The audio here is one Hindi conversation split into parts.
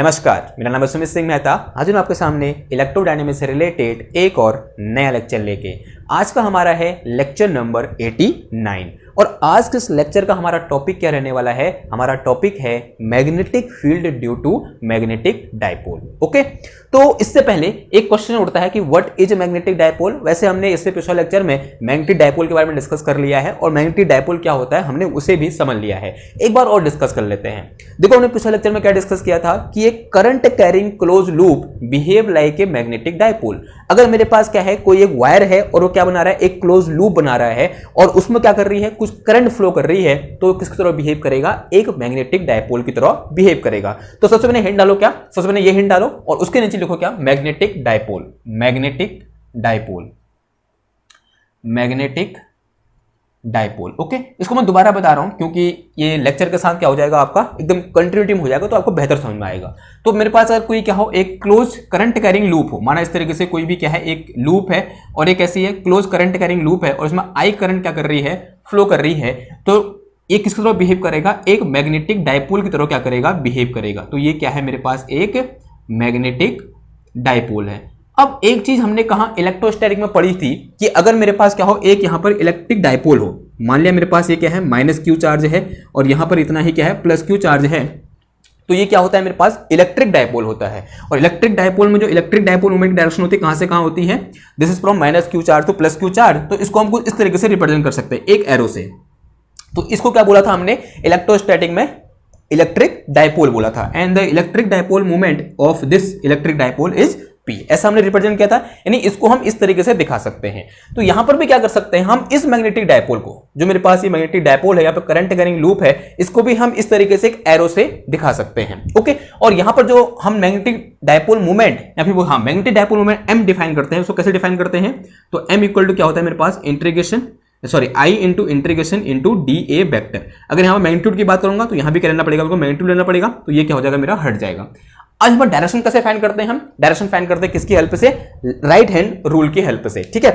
नमस्कार, मेरा नाम है सुमित सिंह मेहता। आज मैं आपके सामने इलेक्ट्रोडायनेमिक्स से रिलेटेड एक और नया लेक्चर लेके आज का हमारा है लेक्चर नंबर 89। और आज के इस लेक्चर का हमारा टॉपिक क्या रहने वाला है? हमारा टॉपिक है magnetic field due to magnetic dipole. Okay, तो इससे पहले एक क्वेश्चन उठता है कि व्हाट इज मैग्नेटिक डायपोल। वैसे हमने इससे पिछले लेक्चर में मैग्नेटिक डायपोल के बारे में डिस्कस कर लिया है और मैग्नेटिक डायपोल क्या होता है हमने उसे भी समझ लिया है। एक बार और डिस्कस कर लेते हैं। देखो, हमने पिछले लेक्चर में क्या डिस्कस किया था कि एक current carrying close loop behave like a magnetic dipole. अगर मेरे पास क्या है, कोई एक वायर है और वो क्या बना रहा है, एक क्लोज लूप बना रहा है और उसमें क्या कर रही है, कुछ करंट फ्लो कर रही है, तो किसकी तरह बिहेव करेगा? एक मैग्नेटिक डायपोल की तरह बिहेव करेगा। तो सबसे पहले हिंट डालो, क्या सबसे पहले ये हिंट डालो और उसके नीचे लिखो क्या? Magnetic dipole. Magnetic dipole, magnetic dipole. Okay, इसको मैं दोबारा बता रहा हूं क्योंकि ये लेक्चर के साथ क्या हो जाएगा, आपका एकदम कंटिन्यूटी में हो जाएगा, तो आपको बेहतर समझ में आएगा। तो मेरे पास अगर कोई क्या हो, एक क्लोज करंट कैरिंग लूप हो, माना इस तरीके से कोई भी क्या है, एक लूप है और एक ऐसी है क्लोज करंट कैरिंग लूप है और इसमें आई करंट क्या कर रही है, फ्लो कर रही है, तो ये किसकी तरह बिहेव करेगा? एक मैग्नेटिक डायपोल की तरह क्या करेगा, बिहेव करेगा। तो ये क्या है, मेरे पास एक मैग्नेटिक डायपोल है। अब एक चीज हमने कहा इलेक्ट्रोस्टैटिक में पढ़ी थी कि अगर मेरे पास क्या हो, एक यहां पर इलेक्ट्रिक डायपोल हो, मान लिया मेरे पास ये क्या है, माइनस क्यू चार्ज है और यहां पर इतना ही क्या है, प्लस क्यू चार्ज है, तो ये क्या होता है, मेरे पास इलेक्ट्रिक डायपोल होता है। और इलेक्ट्रिक डायपोल में जो इलेक्ट्रिक डायपोल मूवमेंट की डायरेक्शन होती है, कहां से कहां होती है? This is from minus Q charge two plus Q charge. तो इसको हम कुछ इस तरीके से रिप्रेजेंट कर सकते हैं, एक एरो से। तो इसको क्या बोला था हमने इलेक्ट्रोस्टैटिक में? इलेक्ट्रिक डायपोल बोला था। And the electric dipole movement of this electric dipole is P, ऐसा हमने रिप्रेजेंट किया था। यानी इसको हम इस तरीके से दिखा सकते हैं। तो यहां पर भी क्या कर सकते हैं हम, इस मैग्नेटिक डायपोल को, जो मेरे पास ये मैग्नेटिक डायपोल है, यहाँ पे करंट कैरिंग लूप है, इसको भी हम इस तरीके से एक एरो से दिखा सकते हैं। ओके, और यहां पर जो हम मैग्नेटिक डायपोल मूवमेंट या फिर वो magnetic dipole movement M define करते हैं, उसको कैसे डिफाइन करते हैं? तो M इक्वल टू क्या होता है मेरे पास, integration I into integration into DA vector. अगर यहाँ मैग्नीट्यूड की बात करूंगा तो यहां भी क्या लेना पड़ेगा, मैग्नीट्यूड लेना पड़ेगा, तो ये क्या हो जाएगा, मेरा हट जाएगा। आज हम डायरेक्शन कैसे फाइंड करते हैं? हम डायरेक्शन फाइंड करते हैं किसकी हेल्प से? राइट हैंड रूल की हेल्प से। ठीक है,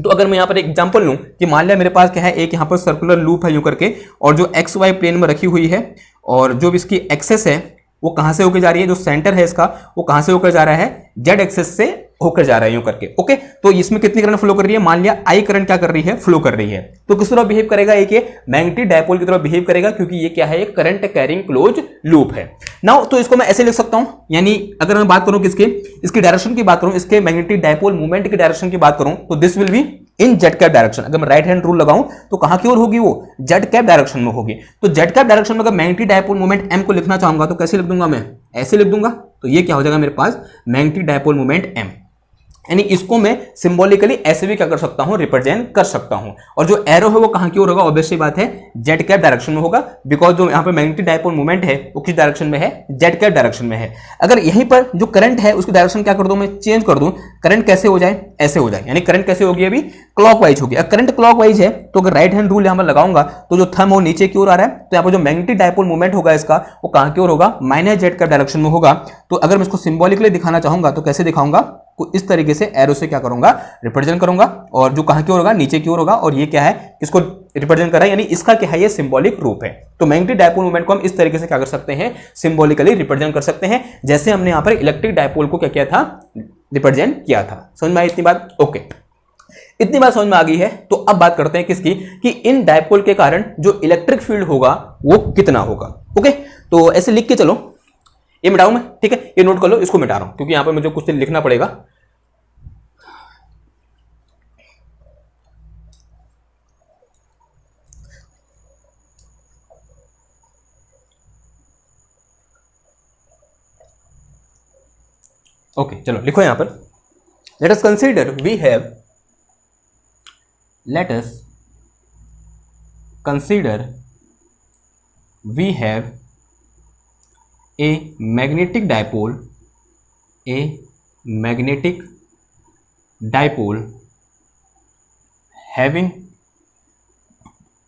तो अगर मैं यहां पर एक एग्जांपल लूं कि मान लिया मेरे पास क्या है, एक यहां पर सर्कुलर लूप है यूं करके, और जो एक्स वाई प्लेन में रखी हुई है और जो भी इसकी एक्सेस है वो कहां से होकर जा रही है, जो सेंटर है इसका वो कहां से होकर जा रहा है, जेड एक्सेस से होकर जा रहा है यूं करके। ओके, तो इसमें कितनी करंट फ्लो कर रही है? मान लिया आई करंट क्या कर रही है, फ्लो कर रही है। तो किस तरह बिहेव करेगा? एक ये मैग्नेटिक डायपोल की तरह बिहेव करेगा, क्योंकि ये क्या है, एक करंट कैरिंग क्लोज लूप है। नाउ तो इसको मैं ऐसे लिख सकता हूं, यानी अगर मैं बात करूं किसके, इसकी डायरेक्शन की बात करूं, इसके मैग्नेटिक डायपोल मूवमेंट की डायरेक्शन की बात करूं, तो this will be in Z cap direction. अगर मैं राइट हैंड रूल लगाऊं तो कहां की ओर होगी, वो जेड कैप डायरेक्शन में होगी। तो जेड कैप डायरेक्शन में अगर मैग्नेटिक डायपोल मूवमेंट M को लिखना चाहूंगा तो कैसे लिख दूंगा मैं? ऐसे लिख दूंगा। तो ये क्या हो जाएगा मेरे पास, मैग्नेटिक डायपोल मूवमेंट M। यानी इसको मैं सिंबॉलिकली ऐसे भी क्या कर सकता हूं, रिप्रेजेंट कर सकता हूं। और जो एरो है वो कहां की ओर होगा? ऑब्वियसली बात है, जेड कैप डायरेक्शन में होगा, बिकॉज जो यहां पे मैग्नेटिक डायपोल मूवमेंट है वो किस डायरेक्शन में है? जेड कैप डायरेक्शन में है। अगर यहीं पर जो करंट है उसकी डायरेक्शन क्या कर दूं मैं, चेंज कर दूं, करंट कैसे हो जाए, ऐसे हो जाए। यानी करंट कैसे होगी, अभी क्लॉकवाइज होगी। अगर करंट क्लॉकवाइज है तो अगर राइट हैंड रूल यहां पर लगाऊंगा तो जो थंब वो नीचे की ओर आ रहा है, तो यहां पर जो मैग्नेटिक डायपोल मूवमेंट होगा इसका वो कहां की ओर होगा, माइनस जेड कैप डायरेक्शन में होगा। तो अगर मैं इसको सिंबॉलिकली दिखाना चाहूंगा तो कैसे दिखाऊंगा, इस तरीके से एरो से क्या करूंगा, रिप्रेजेंट करूंगा, और जो कहां की ओर होगा, नीचे की ओर होगा, और ये क्या है, किसको रिप्रेजेंट कर रहा है, यानी इसका क्या है, ये सिंबॉलिक रूप है। तो मैग्नेटिक डायपोल मूवमेंट को हम इस तरीके से क्या कर सकते हैं, सिंबॉलिकली रिप्रेजेंट कर सकते हैं, जैसे हमने यहां पर इलेक्ट्रिक डायपोल को क्या किया था, रिप्रेजेंट किया था। समझ में आई इतनी बात? ओके, इतनी बात समझ में आ गई है। तो अब बात करते हैं किसकी, कि इन डायपोल के कारण जो इलेक्ट्रिक फील्ड होगा वो कितना होगा। ओके, तो ऐसे लिख के चलो, ये मिटाऊं मैं, ठीक है, ये नोट कर लो, इसको मिटा रहा हूं क्योंकि यहां पर मुझे कुछ लिखना पड़ेगा। ओके, चलो लिखो यहां पर, let us consider we have, let us consider we have a magnetic dipole, a magnetic dipole having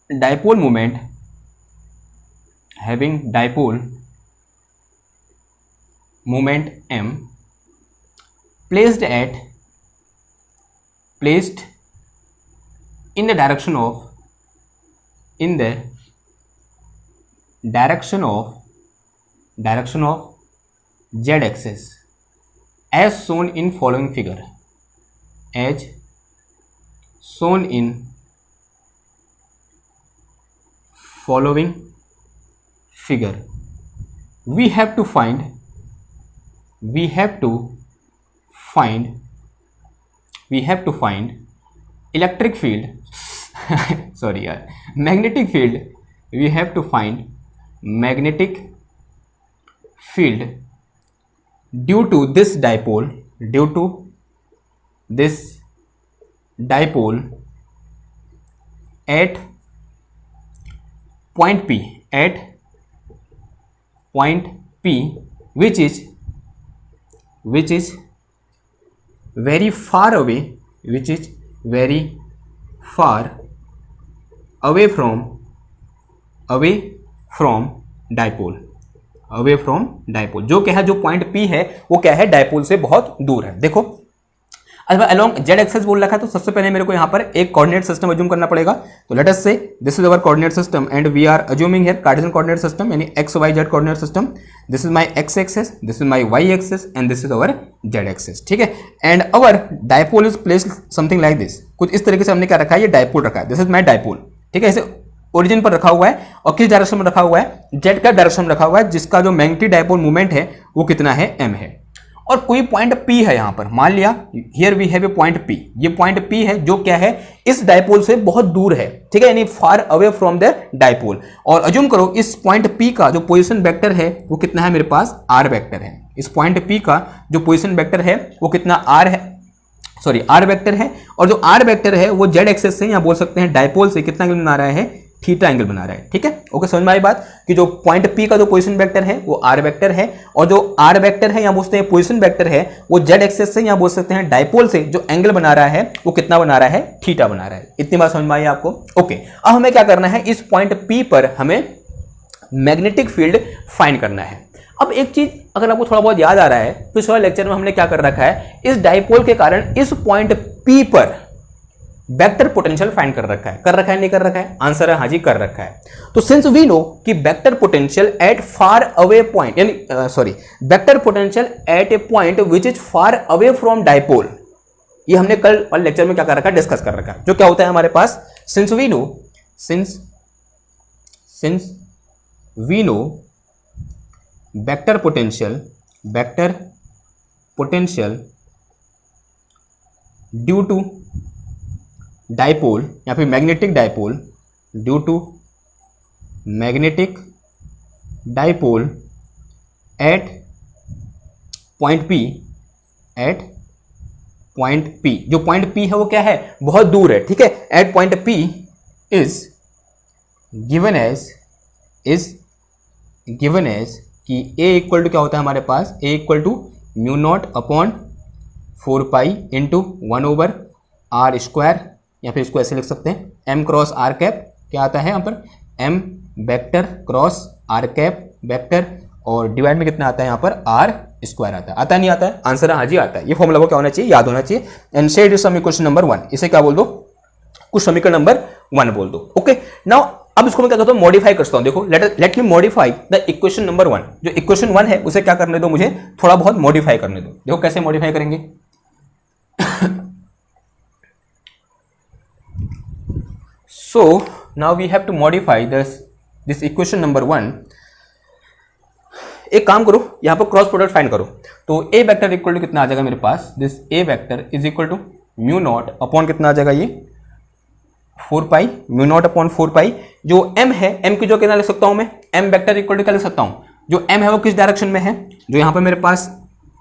dipole moment, having dipole moment M placed in the direction of, in the direction of Z axis as shown in following figure, as shown in following figure, we have to find electric field sorry यार, magnetic field, we have to find magnetic field due to this dipole at point P, which is very far away dipole, जो क्या है, जो पॉइंट P है वो क्या है, डाइपोल से बहुत दूर है। देखो अच्छा अलोंग जेड एक्सेस बोल रखा है, तो सबसे पहले मेरे को यहाँ पर एक कोऑर्डिनेट सिस्टम अज्यूम करना पड़ेगा। तो let us say this is our coordinate system and we are assuming here cartesian coordinate system, यानी X Y Z coordinate system. This is my X axis, this is my Y axis and this is our Z axis, ठीक है। And our dipole is placed something like this, कुछ इस तरीके से हमने क्या रखा है, ये डाइपोल रखा है, दिस इज माय डाइपोल, ठीक है। इसे ओरिजिन पर रखा हुआ है और किस डायरेक्शन में रखा हुआ है, जेड का डायरेक्शन में रखा हुआ है, जिसका जो मैग्नेटिक डाइपोल मूवमेंट है वो कितना है, m है। और कोई पॉइंट P है यहाँ पर, मान लिया here we have a point P, ये पॉइंट P है जो क्या है, इस डाइपोल से बहुत दूर है, ठीक है, यानी फार अवे फ्रॉम द डाइपोल। और अज्यूम करो इस पॉइंट P का जो पोजीशन वेक्टर है वो कितना है, मेरे पास r वेक्टर है। इस पॉइंट P का जो पोजीशन वेक्टर है वो कितना r है, सॉरी r वेक्टर है, और जो r वेक्टर है वो z एक्सेस से, यहाँ बोल सकते हैं डाइपोल से कितना एंगल बना रहा है, थीटा एंगल बना रहा है, ठीक है। ओके, समझ में आई बात कि जो पॉइंट P का जो पोजीशन वेक्टर है वो r वेक्टर है, और जो r वेक्टर है यहाँ बोलते हैं पोजीशन वेक्टर है, वो z एक्सेस से, यहाँ बोल सकते हैं डाइपोल से जो एंगल बना रहा है वो कितना बना रहा है, थीटा बना रहा है। इतनी बात समझ में आई आपको। ओके, अब हमें क्या करना है, इस पॉइंट P पर हमें मैग्नेटिक फील्ड फाइंड करना है। अब एक चीज अगर आपको थोड़ा बहुत याद आ रहा है, पिछले लेक्चर में हमने क्या कर रखा है, इस डाइपोल के कारण इस पॉइंट P पर वेक्टर पोटेंशियल फाइंड कर रखा है नहीं कर रखा है, आंसर है हाँ जी, कर रखा है। तो सिंस वी नो कि vector potential at far away point, यानी sorry vector potential at a point which is far away from dipole, ये हमने कल वाले लेक्चर में क्या कर रखा है, डिस्कस कर रखा है। जो क्या होता है हमारे पास, since we know vector potential due to dipole या फिर magnetic dipole, due to magnetic dipole at point P, जो पॉइंट P है वो क्या है, बहुत दूर है, ठीक है। At point P is given as कि A इक्वल टू क्या होता है हमारे पास, A equal to mu not upon 4 pi into 1 over r square, या फिर इसको ऐसे लिख सकते हैं m क्रॉस r कैप, क्या आता है यहाँ पर m vector cross r cap vector, और डिवाइड में कितना आता है यहाँ पर r स्क्वायर आता है नहीं आता है, आंसर हाँ जी आता है। ये फॉर्मूला को क्या होना चाहिए, याद होना चाहिए। And said is some equation number 1, इसे क्या बोल दो, कुछ समीकरण नंबर 1 बोल दो। ओके, नाउ अब इसको मैं क्या करता हूँ, मॉडिफाई करता हूँ। देखो let me modify the equation number 1, जो इक्वेशन 1 है उसे क्या करने दो, मुझे थोड़ा बहुत मॉडिफाई करने दो। देखो कैसे मॉडिफाई करेंगे। So now we have to modify this equation number 1। एक काम करो, यहाँ पर क्रॉस प्रोडक्ट फाइंड करो। तो a वेक्टर इक्वल टू कितना आ जाएगा मेरे पास, this a vector is equal to mu not upon कितना आ जाएगा, ये 4 pi, mu not upon 4 pi. जो m है, m की जो कितना लिख सकता हूँ मैं, m वेक्टर इक्वल टू क्या लिख सकता हूँ, जो m है वो किस डायरेक्शन में है, जो यहाँ पर मेरे पास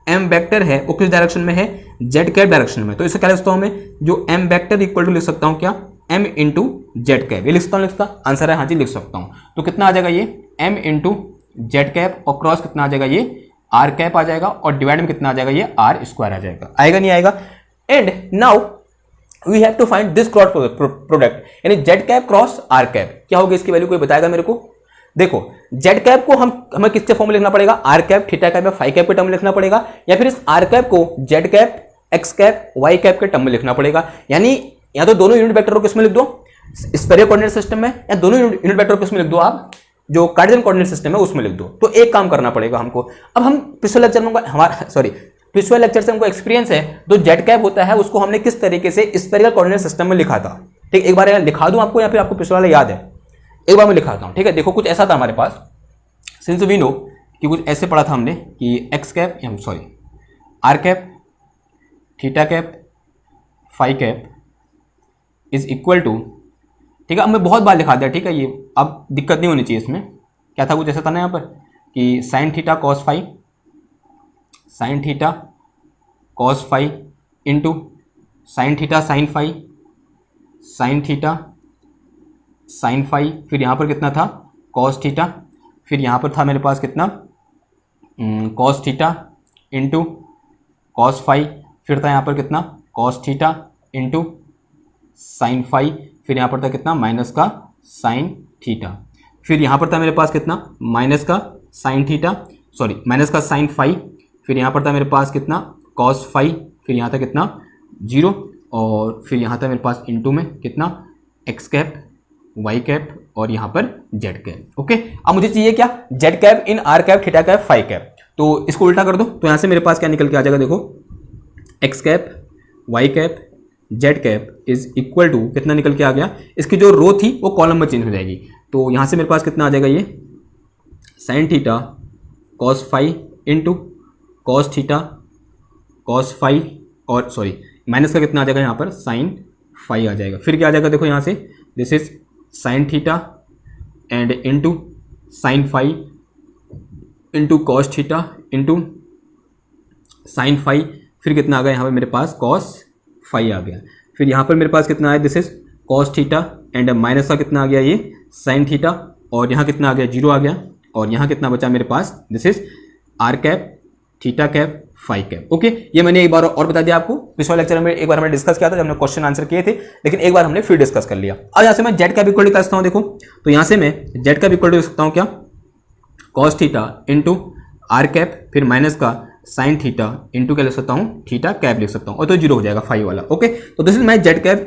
m वेक्टर है वो किस डायरेक्शन में है, z कैप डायरेक्शन में। तो इसे क्या लिख सकता हूँ मैं, जो m वेक्टर इक्वल टू लिख सकता हूँ क्या, m इंटू जेड कैप, ये लिख सकता हूँ, आंसर है हाँ जी, लिख सकता हूँ। तो कितना आ जाएगा ये m इंटू जेड कैप, और क्रॉस कितना आ जाएगा, ये r कैप आ जाएगा, और डिवाइड में कितना आ जाएगा, ये r स्क्वायर आ जाएगा, आएगा नहीं आएगा। And now we have to find this cross product, यानी Z cap cross r cap, क्या होगी इसकी वैल्यू, कोई बताएगा मेरे को। देखो जेड कैप को हमें किसके फॉर्म में लिखना पड़ेगा, r कैप थीटा कैप या फाई कैप के टर्म में लिखना पड़ेगा, या फिर इस r कैप को Z cap x cap y cap के टर्म में लिखना पड़ेगा। यानी या तो दोनों यूनिट वेक्टर को किसमें लिख दो, स्फेरिकल कोऑर्डिनेट सिस्टम में, या दोनों यूनिट वेक्टर को किसमें लिख दो आप, जो कार्टेशियन कोऑर्डिनेट सिस्टम है उसमें लिख दो। तो एक काम करना पड़ेगा हमको। अब हम पिछले लेक्चर में पिछले लेक्चर से हमको एक्सपीरियंस है, जो जेड कैप होता है उसको हमने किस तरीके से स्फेरिकल कोऑर्डिनेट सिस्टम में लिखा था। ठीक, एक बार यहाँ लिखा दूं आपको, या फिर आपको पिछले वाला याद है? एक बार मैं लिखाता हूँ। ठीक है, देखो कुछ ऐसा था हमारे पास, सिंस वी नो कि कुछ ऐसे पढ़ा था हमने कि x cap r cap theta cap phi cap is equal to, ठीक है, अब मैं बहुत बार लिखा दिया। ठीक है, ये अब दिक्कत नहीं होनी चाहिए इसमें। क्या था, कुछ ऐसा था ना यहाँ पर कि sine theta cos phi, sine theta cos phi into sine theta sine phi, sine theta sine phi, फिर यहाँ पर कितना था कॉस थीटा, फिर यहाँ पर था मेरे पास कितना cos theta into cos phi, फिर था यहाँ पर कितना cos theta into sine phi, फिर यहाँ पर था कितना माइनस का साइन थीटा, फिर यहाँ पर था मेरे पास कितना माइनस का साइन थीटा, माइनस का साइन फाई, फिर यहाँ पर था मेरे पास कितना कॉस फाई, फिर यहाँ था कितना 0, और फिर यहाँ था मेरे पास इनटू में कितना एक्स कैप वाई कैप और यहाँ पर जेड कैप। ओके, अब मुझे चाहिए क्या, z cap in r cap theta cap phi cap. तो इसको उल्टा कर दो, तो यहाँ से मेरे पास क्या निकल के आ जाएगा, देखो x cap y cap z cap is equal to कितना निकल के आ गया, इसकी जो रो थी वो कॉलम में चेंज हो जाएगी। तो यहाँ से मेरे पास कितना आ जाएगा, ये sine theta cos phi into cos theta cos phi, और माइनस का कितना आ जाएगा यहाँ पर साइन फाई आ जाएगा। फिर क्या आ जाएगा, देखो यहाँ से this is sine theta and into sine phi into cos theta into sine phi, फिर कितना आ गया यहाँ पर मेरे पास कॉस फाई आ गया। फिर यहाँ पर मेरे पास कितना है, this is cos theta and minus का कितना आ गया, ये साइन थीटा, और यहाँ कितना आ गया 0 आ गया, और यहाँ कितना बचा मेरे पास, this is R cap theta cap phi cap. Okay, ये मैंने एक बार और बता दिया आपको, पिछले लेक्चर में एक बार हमने डिस्कस किया था जब हमने क्वेश्चन आंसर किए थे, लेकिन एक बार हमने फिर डिस्कस कर लिया। अब यहाँ से मैं जेड कैप इक्वल लिख सकता हूँ, देखो तो यहाँ से मैं जेड कैप इक्वल लिख सकता हूँ क्या, cos theta into are cap, फिर माइनस का साइन थीटा इंटू क्या लिख सकता हूँ थीटा कैप लिख सकता हूँ, और तो 0 हो जाएगा फाई वाला। ओके, तो this is my z cap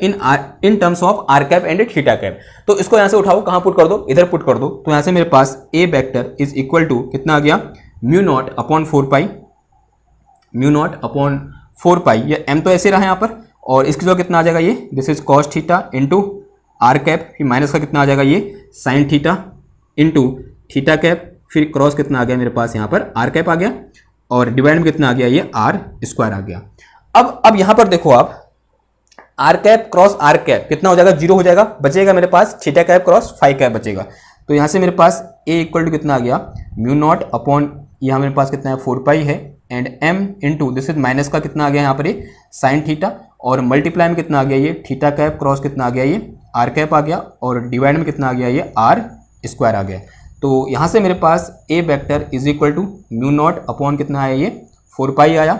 in terms of r cap and theta cap. तो इसको यहाँ से उठाओ, कहाँ पुट कर दो, इधर पुट कर दो। तो यहाँ से मेरे पास A vector is equal to कितना आ गया, mu naught upon 4 pi, mu not upon 4 पाई, ये एम तो ऐसे रहा यहाँ पर, और इसकी जो कितना आ जाएगा, ये this is cos theta into are cap, फिर माइनस का कितना आ जाएगा, ये sine theta into theta cap, फिर क्रॉस कितना आ गया मेरे पास यहाँ पर आर कैप आ गया, और डिवाइड में कितना आ गया, ये आर स्क्वायर आ गया। अब यहाँ पर देखो आप, R cap cross are cap कितना हो जाएगा, 0 हो जाएगा, बचेगा मेरे पास theta cap cross phi cap बचेगा। तो यहाँ से मेरे पास ए इक्वल टू कितना आ गया, म्यू नॉट अपॉन यहाँ मेरे पास कितना है 4 पाई है, and M into this is minus का कितना आ गया यहाँ पर ये साइन थीटा, और मल्टीप्लाई में कितना आ गया, ये थीटा कैप क्रॉस कितना आ गया, ये आर कैप आ गया, और डिवाइड में कितना आ गया, ये आर स्क्वायर आ गया। तो यहाँ से मेरे पास A vector is equal to mu not upon कितना है, ये 4 पाई आया।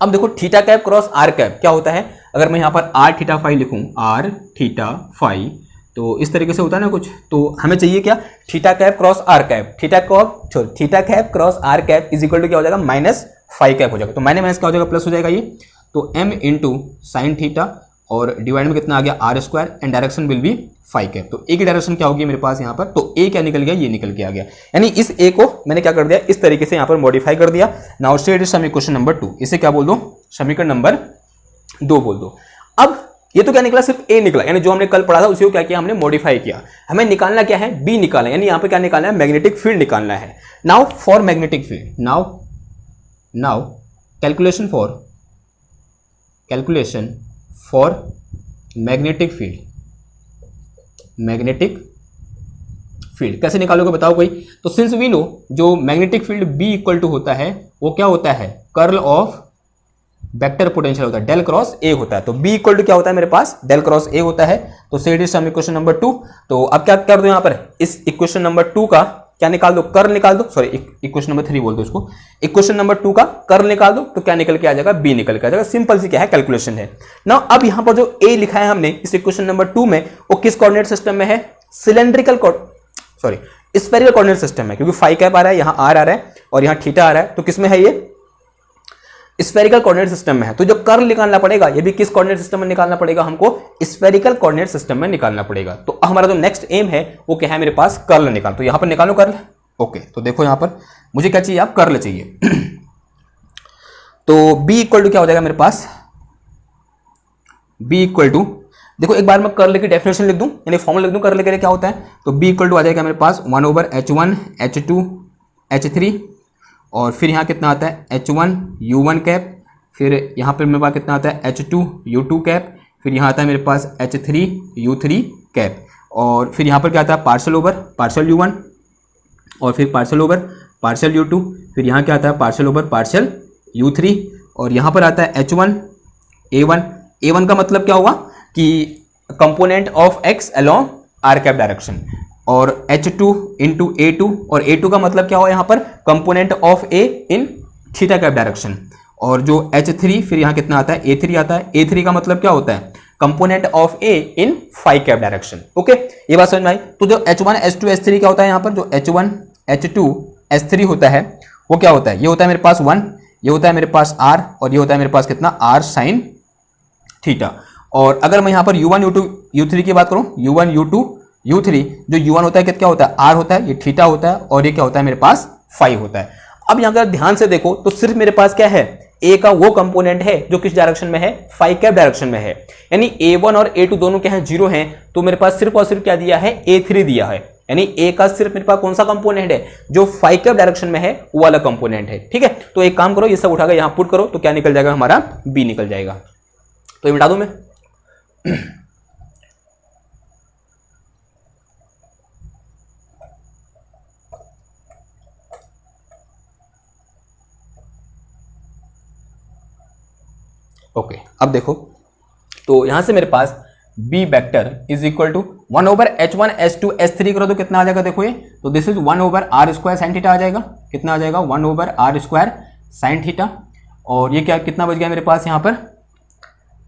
अब देखो theta cap cross are cap क्या होता है, अगर मैं यहाँ पर आर थीटा फाई लिखूँ, आर थीटा फाई, तो इस तरीके से होता है ना कुछ। तो हमें चाहिए क्या, theta cap cross are cap, theta cap cross are cap is equal to क्या हो जाएगा, माइनस फाई कैप हो जाएगा। तो माइनस क्या हो जाएगा, प्लस हो जाएगा ये, तो एम इंटू साइन थीटा और डिवाइड में कितना आ गया r square, and direction will be phi cap. तो ए की डायरेक्शन क्या होगी मेरे पास यहाँ पर, तो ए क्या निकल गया, ये निकल के आ गया। यानी इस ए को मैंने क्या कर दिया, इस तरीके से यहाँ पर मॉडिफाई कर दिया। नाउ स्टेट इज समीकरण क्वेश्चन नंबर 2, इसे क्या बोल दो, समीकरण नंबर 2 बोल दो। अब ये तो क्या निकला, सिर्फ ए निकला, यानी जो हमने कल पढ़ा था उसी को क्या किया हमने, मॉडिफाई किया। हमें निकालना क्या है, बी निकालना, यानी यहाँ पे क्या निकालना है, मैग्नेटिक फील्ड निकालना है। Now for magnetic field, now calculation for magnetic field कैसे निकालोगे बताओ कोई। तो सिंस वी नो जो magnetic field B equal to होता है वो क्या होता है, कर्ल ऑफ वेक्टर पोटेंशियल होता है, डेल क्रॉस ए होता है। तो बी इक्वल टू क्या होता है मेरे पास, डेल क्रॉस ए होता है। तो set is some equation number 2। तो अब क्या कर दो यहाँ पर, इस इक्वेशन नंबर 2 का क्या निकाल दो, कर्ल निकाल दो, इक्वेशन नंबर 3 बोल दो इसको, इक्वेशन नंबर 2 का कर्ल निकाल दो, तो क्या निकल के आ जाएगा, बी निकल के आ जाएगा। सिंपल सी क्या है, कैलकुलेशन है ना। अब यहाँ पर जो ए लिखा है हमने इस इक्वेशन नंबर 2 में, वो किस कोऑर्डिनेट सिस्टम में है, स्फेरिकल कोऑर्डिनेट सिस्टम में, क्योंकि फाई कैप आ रहा है, यहाँ आर आ रहा है और यहाँ थीटा आ रहा है। तो किसमें है ये, स्फेरिकल कोऑर्डिनेट सिस्टम में है, तो जो कर्ल निकालना पड़ेगा ये भी किस कोऑर्डिनेट सिस्टम में निकालना पड़ेगा, हमको स्फेरिकल कोऑर्डिनेट सिस्टम में निकालना पड़ेगा। तो हमारा जो नेक्स्ट एम है वो क्या है, मेरे पास कर्ल निकाल, तो यहां पर निकालो कर्ल। ओके, तो देखो यहां पर मुझे क्या चाहिए, आप कर्ल चाहिए। तो b इक्वल टू क्या हो जाएगा मेरे पास, b इक्वल टू, देखो एक बार मैं कर्ल की डेफिनेशन लिख दूं, यानी फॉर्मूला लिख दूं कर्ल के लिए क्या होता है। तो b इक्वल टू आ जाएगा मेरे पास 1/h1 h2 h3, और फिर यहाँ कितना आता है h1 u1 कैप, फिर यहाँ पर मेरे पास कितना आता है h2 u2 कैप, फिर यहाँ आता है मेरे पास h3 u3 कैप, और फिर यहाँ पर क्या आता है पार्शल ओवर पार्शल u1, और फिर पार्शल ओवर पार्शल u2, फिर यहाँ क्या आता है पार्शल ओवर पार्शल u3, और यहाँ पर आता है h1 a1 का मतलब क्या होगा कि component of x along r cap direction, और h2 इंटू a2, और a2 का मतलब क्या होगा यहाँ पर component of a in theta cap direction, और जो h3 फिर यहाँ कितना आता है a3 आता है, a3 का मतलब क्या होता है component of a in phi cap direction. Okay, ये बात समझ में आई। तो जो h1 h2 h3 क्या होता है यहाँ पर, जो h1 h2 h3 होता है वो क्या होता है, ये होता है मेरे पास 1, ये होता है मेरे पास r, और ये होता है मेरे पास कितना r साइन थीटा। और अगर मैं यहाँ पर u1 u2 u3 की बात करूँ, u1 u2 u3, जो u1 होता है क्या होता है r होता है, ये थीटा होता है, और ये क्या होता है मेरे पास फाई होता है। अब यहाँ अगर ध्यान से देखो तो सिर्फ मेरे पास क्या है, a का वो कंपोनेंट है जो किस डायरेक्शन में है, फाई कैप डायरेक्शन में है, यानी a1 और a2 दोनों क्या है 0 हैं, तो मेरे पास सिर्फ और सिर्फ क्या दिया है a3 दिया है, यानी a का सिर्फ मेरे पास कौन सा कंपोनेंट है, जो फाई कैप डायरेक्शन में है वो वाला कंपोनेंट है। ठीक है, तो एक काम करो, ये सब उठाकर यहां पुट करो, तो क्या निकल जाएगा हमारा b निकल जाएगा। तो ये मिटा दूं मैं। ओके, अब देखो, तो यहां से मेरे पास b vector is equal to 1/h1 h2 h3 करो तो कितना आ जाएगा, देखो ये, तो दिस इज 1/r² साइन थीटा आ जाएगा, कितना आ जाएगा 1/r² साइन थीटा, और ये क्या कितना बच गया मेरे पास यहाँ पर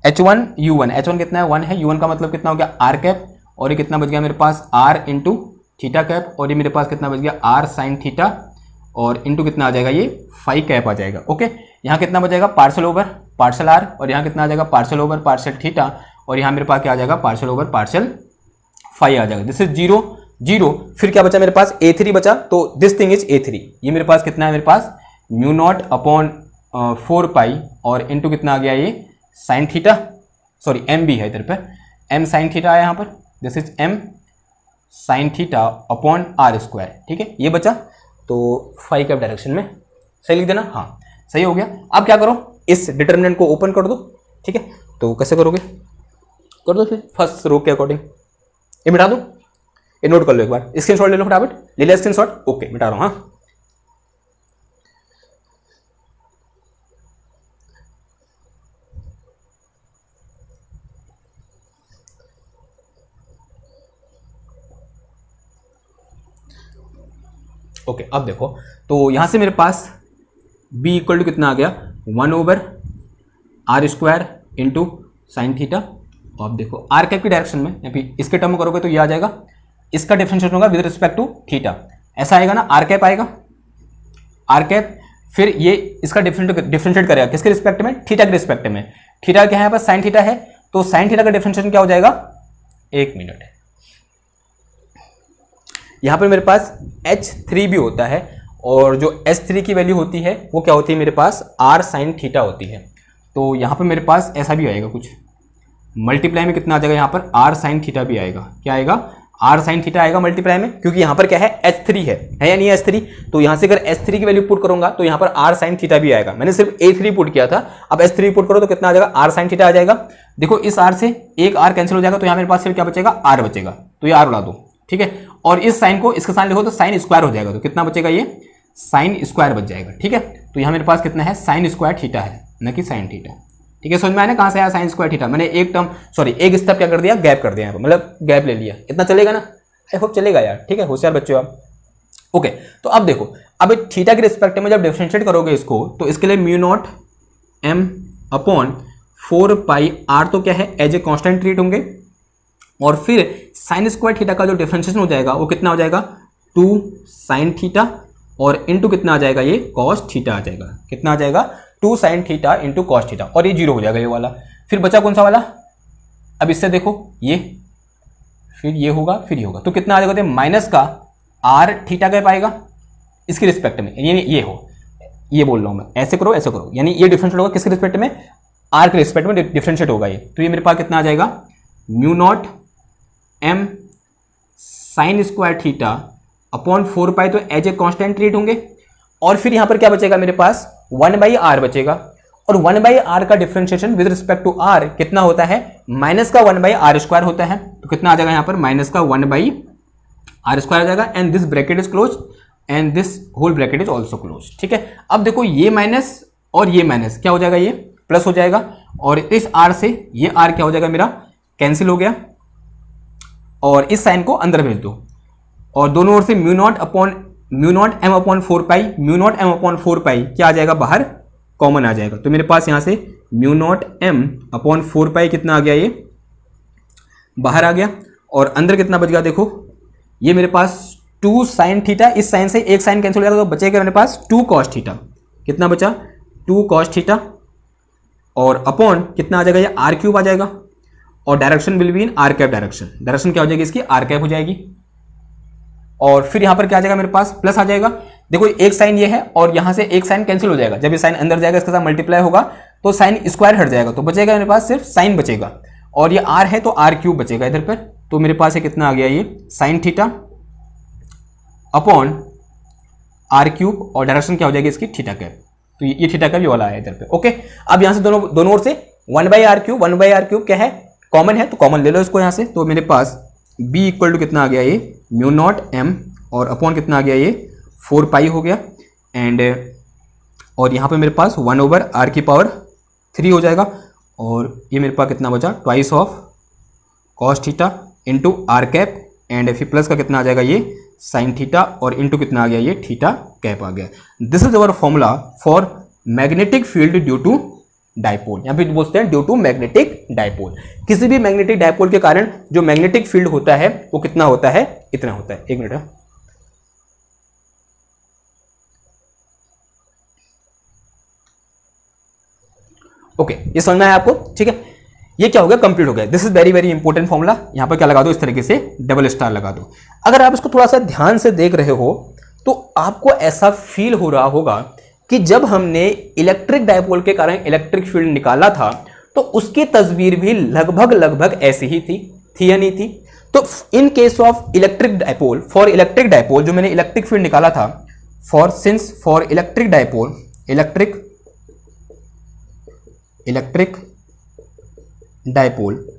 h1 u1, h1 कितना है 1 है, u1 का मतलब कितना हो गया r कैप, और ये कितना बच गया मेरे पास r इंटू थीटा कैप, और ये मेरे पास कितना बच गया r साइन थीटा, और इंटू कितना आ जाएगा ये फाई कैप आ जाएगा। ओके, यहाँ कितना बचेगा पार्सल ओवर पार्सल r, और यहाँ कितना आ जाएगा पार्सल ओवर पार्सल थीटा, और यहाँ मेरे पास क्या आ जाएगा पार्सल ओवर पार्सल फाई आ जाएगा। दिस इज 0 0, फिर क्या बचा मेरे पास a3 बचा, तो दिस थिंग इज a3, ये मेरे पास कितना है मेरे पास म्यू नॉट अपॉन 4 पाई, और इंटू कितना आ गया ये साइन थीटा, सॉरी एम भी है इधर पे, एम साइन थीटा आया यहाँ पर, this is m sine theta upon r²। ठीक है, ये बचा, तो फाई कैप डायरेक्शन में सही लिख देना, हाँ सही हो गया। अब क्या करो, इस डिटर्मिनेंट को ओपन कर दो। ठीक है, तो कैसे करोगे, कर दो फिर फर्स्ट रो के अकॉर्डिंग, ये मिटा दो, ये नोट कर लो एक बार, स्क्रीनशॉट ले लो फटाफट, ले लिया स्क्रीनशॉट, ओके मिटा रहा हूँ। हाँ ओके, अब देखो, तो यहां से मेरे पास b इक्वल टू कितना आ गया 1/r² इंटू साइन थीटा। अब देखो r कैप की डायरेक्शन में या फिर इसके टर्म में करोगे तो ये आ जाएगा, इसका डिफरेंशिएट होगा विद रिस्पेक्ट टू थीटा, ऐसा आएगा ना, r कैप आएगा, r कैप, फिर ये इसका डिफरेंशिएट करेगा किसके रिस्पेक्ट में, थीटा के रिस्पेक्ट में, थीटा क्या है यहाँ पर साइन थीटा है, तो साइन थीटा का डिफरेंशिएशन क्या हो जाएगा, एक मिनट, यहाँ पर मेरे पास h3 भी होता है, और जो h3 की वैल्यू होती है वो क्या होती है मेरे पास r साइन थीटा होती है, तो यहाँ पर मेरे पास ऐसा भी आएगा कुछ, मल्टीप्लाई में कितना आ जाएगा यहाँ पर r साइन थीटा भी आएगा, क्या आएगा r साइन थीटा आएगा मल्टीप्लाई में, क्योंकि यहाँ पर क्या है h3 है या नहीं h3, तो यहाँ से अगर h3 की वैल्यू पुट करूंगा तो यहाँ पर r साइन थीटा भी आएगा, मैंने सिर्फ a3 पुट किया था, अब h3 पुट करो तो कितना आ जाएगा r साइन थीटा आ जाएगा। देखो इस r से एक r कैंसिल हो जाएगा, तो यहाँ मेरे पास सिर्फ क्या बचेगा r बचेगा, तो ये r उड़ा दो। ठीक है, और इस साइन को इसके साथ लिखो तो साइन स्क्वायर हो जाएगा, तो कितना बचेगा ये साइन स्क्वायर बच जाएगा। ठीक है, तो यहाँ मेरे पास कितना है साइन स्क्वायर थीटा है, न कि साइन थीटा। ठीक है, समझ में आया ना कहाँ से आया साइन स्क्वायर थीटा, मैंने एक टर्म सॉरी एक स्टेप क्या कर दिया, गैप कर दिया यहाँ पर, मतलब गैप ले लिया, इतना चलेगा ना, आई होप चलेगा यार। ठीक है, होशियार बच्चे हो आप। ओके, तो अब देखो, अब थीटा के रिस्पेक्ट में जब डिफरेंशिएट करोगे इसको, तो इसके लिए म्यू नॉट m अपॉन 4 पाई r तो क्या है एज ए कॉन्स्टेंट ट्रीट होंगे, और फिर साइन स्क्वायर थीटा का जो डिफरेंशिएशन हो जाएगा वो कितना हो जाएगा 2 साइन थीटा, और इनटू कितना आ जाएगा ये कॉस थीटा आ जाएगा, कितना आ जाएगा 2 sin theta into cos theta, और ये 0 हो जाएगा ये वाला। फिर बचा कौन सा वाला, अब इससे देखो ये, फिर ये होगा, फिर ये होगा, तो कितना आ जाएगा, माइनस का r थीटा कैप आएगा इसके रिस्पेक्ट में, यानी ये हो, ये बोल रहा हूं मैं, ऐसे करो ऐसे करो, यानी ये डिफरेंशिएट होगा किसके रिस्पेक्ट में, r के रिस्पेक्ट में डिफरेंशिएट होगा ये। तो ये मेरे पास कितना आ जाएगा, mu naught m sine square theta upon 4 पाई, तो एज ए कांस्टेंट ट्रीट होंगे। और फिर यहां पर क्या बचेगा मेरे पास, 1/r बचेगा, और 1/r का differentiation with respect to r कितना होता है, माइनस का 1/r² होता है। तो कितना आ जाएगा यहां पर, माइनस का 1/r² आ जाएगा, and this bracket is close and this whole bracket is also close. ठीक है, अब देखो ये माइनस और ये माइनस क्या हो जाएगा, ये प्लस हो जाएगा, और इस r से ये r क्या हो जाएगा मेरा, कैंसिल हो गया, और इस साइन को अंदर भेज दो, और दोनों ओर से mu naught m upon 4 pi, mu not m upon 4 पाई क्या आ जाएगा, बाहर कॉमन आ जाएगा। तो मेरे पास यहां से म्यू नॉट m अपॉन 4 पाई कितना आ गया, ये बाहर आ गया, और अंदर कितना बच गया, देखो ये मेरे पास 2 साइन थीटा, इस साइन से एक साइन कैंसिल हो जाएगा, तो बचेगा मेरे पास 2 कॉस थीटा, कितना बचा 2 कॉस थीटा, और अपॉन कितना आ जाएगा, ये r³ आ जाएगा, और direction will be in r cap direction, direction क्या हो जाएगी इसकी, r कैप हो जाएगी। और फिर यहां पर क्या आ जाएगा मेरे पास, प्लस आ जाएगा, देखो एक साइन ये है, और यहां से एक साइन कैंसिल हो जाएगा, जब ये साइन अंदर जाएगा इसके साथ मल्टीप्लाई होगा तो साइन स्क्वायर हट जाएगा, तो बचेगा मेरे पास सिर्फ साइन बचेगा, और ये r है तो r³ बचेगा इधर पर। तो मेरे पास ये कितना आ गया, ये साइन थीटा अपॉन r³, और डायरेक्शन क्या हो जाएगी इसकी, थीटा कैप, तो ये थीटा कैप ये वाला है इधर पे। ओके, अब यहां से दोनों ओर से 1/r³ क्या है, कॉमन है, तो कॉमन ले लो इसको यहां से। तो मेरे पास b इक्वल टू कितना आ गया, ये म्यू नॉट m, और अपॉन कितना आ गया, ये 4 पाई हो गया, एंड और यहाँ पे मेरे पास 1/r³ हो जाएगा, और ये मेरे पास कितना बचा, twice of cos theta into r cap, and फिर प्लस का कितना आ जाएगा, ये साइन थीटा, और इंटू कितना आ गया, ये थीटा कैप आ गया। This is our formula for magnetic field due to dipole, यहां पे बोलते हैं ड्यू टू मैग्नेटिक डाइपोल। किसी भी मैग्नेटिक डाइपोल के कारण जो मैग्नेटिक फील्ड होता है वो कितना होता है, इतना होता है। एक मिनट, ओके, ये समझ में आया आपको, ठीक है, ये क्या हो गया, कंप्लीट हो गया। This is very very important formula, यहां पर क्या लगा दो, इस तरीके से डबल स्टार लगा दो। अगर आप इसको थोड़ा सा ध्यान से देख रहे हो तो आपको ऐसा फील हो रहा होगा कि जब हमने इलेक्ट्रिक डायपोल के कारण इलेक्ट्रिक फील्ड निकाला था तो उसकी तस्वीर भी लगभग ऐसी ही थी या नहीं थी। तो in case of electric dipole, for electric dipole जो मैंने इलेक्ट्रिक फील्ड निकाला था, for electric dipole,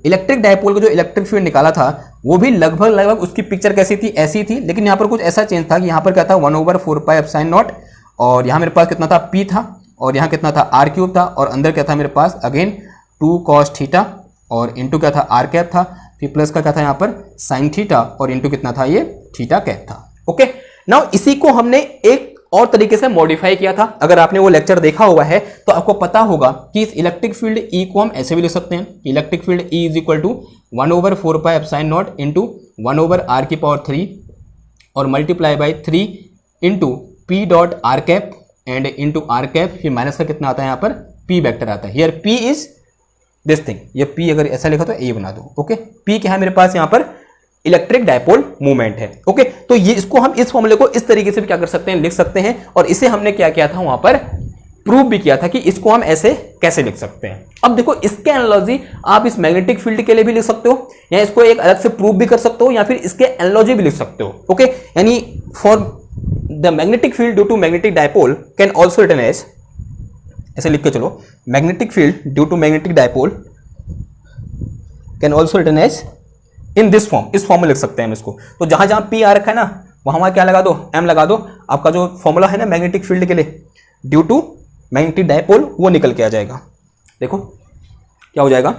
electric dipole का जो इलेक्ट्रिक फील्ड निकाला था वो भी लगभग उसकी पिक्चर कैसी थी, ऐसी थी, लेकिन यहां पर कुछ ऐसा चेंज था कि यहां पर क्या था, 1/4 पाई एप्सिलॉन नॉट, और यहां मेरे पास कितना था, p था, और यहां कितना था, r³ था, और अंदर क्या था मेरे पास, अगेन 2 cos थीटा, और इंटू क्या था, r कैप था, फिर प्लस का क्या था यहाँ पर साइन थीटा, और इंटू कितना था, ये थीटा कैप था। ओके, नाउ इसी को हमने एक और तरीके से मॉडिफाई किया था। अगर आपने वो लेक्चर देखा हुआ है तो आपको पता होगा कि इस इलेक्ट्रिक फील्ड E को हम ऐसे भी लिख सकते हैं, electric field E is equal to 1/4 pi epsilon not into 1/r³ और multiply by 3 into p dot r cap and into r cap, फिर माइनस का कितना आता है यहाँ पर, p वेक्टर आता है। Here p is this thing, ये p अगर ऐसा लिखा तो a बना दो। ओके, p क्या है मेरे पास यहाँ पर, इलेक्ट्रिक डायपोल मूवमेंट है। ओके, तो ये इसको हम इस फॉर्मूले को इस तरीके से भी क्या कर सकते हैं, लिख सकते हैं, और इसे हमने क्या किया था वहां पर, प्रूव भी किया था कि इसको हम ऐसे कैसे लिख सकते हैं। अब देखो इसके एनालॉजी आप इस मैग्नेटिक फील्ड के लिए भी लिख सकते हो, या इसको एक अलग से प्रूव भी कर सकते हो, या फिर इसके एनालॉजी भी लिख सकते हो। ओके, यानी for the magnetic field due to magnetic dipole can also written as, ऐसे लिख के चलो, magnetic field due to magnetic dipole can also written as in this form, इस फॉर्म में लिख सकते हैं हम इसको। तो जहां जहां p आ रखा है ना, वहां क्या लगा दो, m लगा दो, आपका जो फॉर्मूला है ना मैग्नेटिक फील्ड के लिए ड्यू टू मैग्नेटिक डायपोल वो निकल के आ जाएगा। देखो क्या हो जाएगा,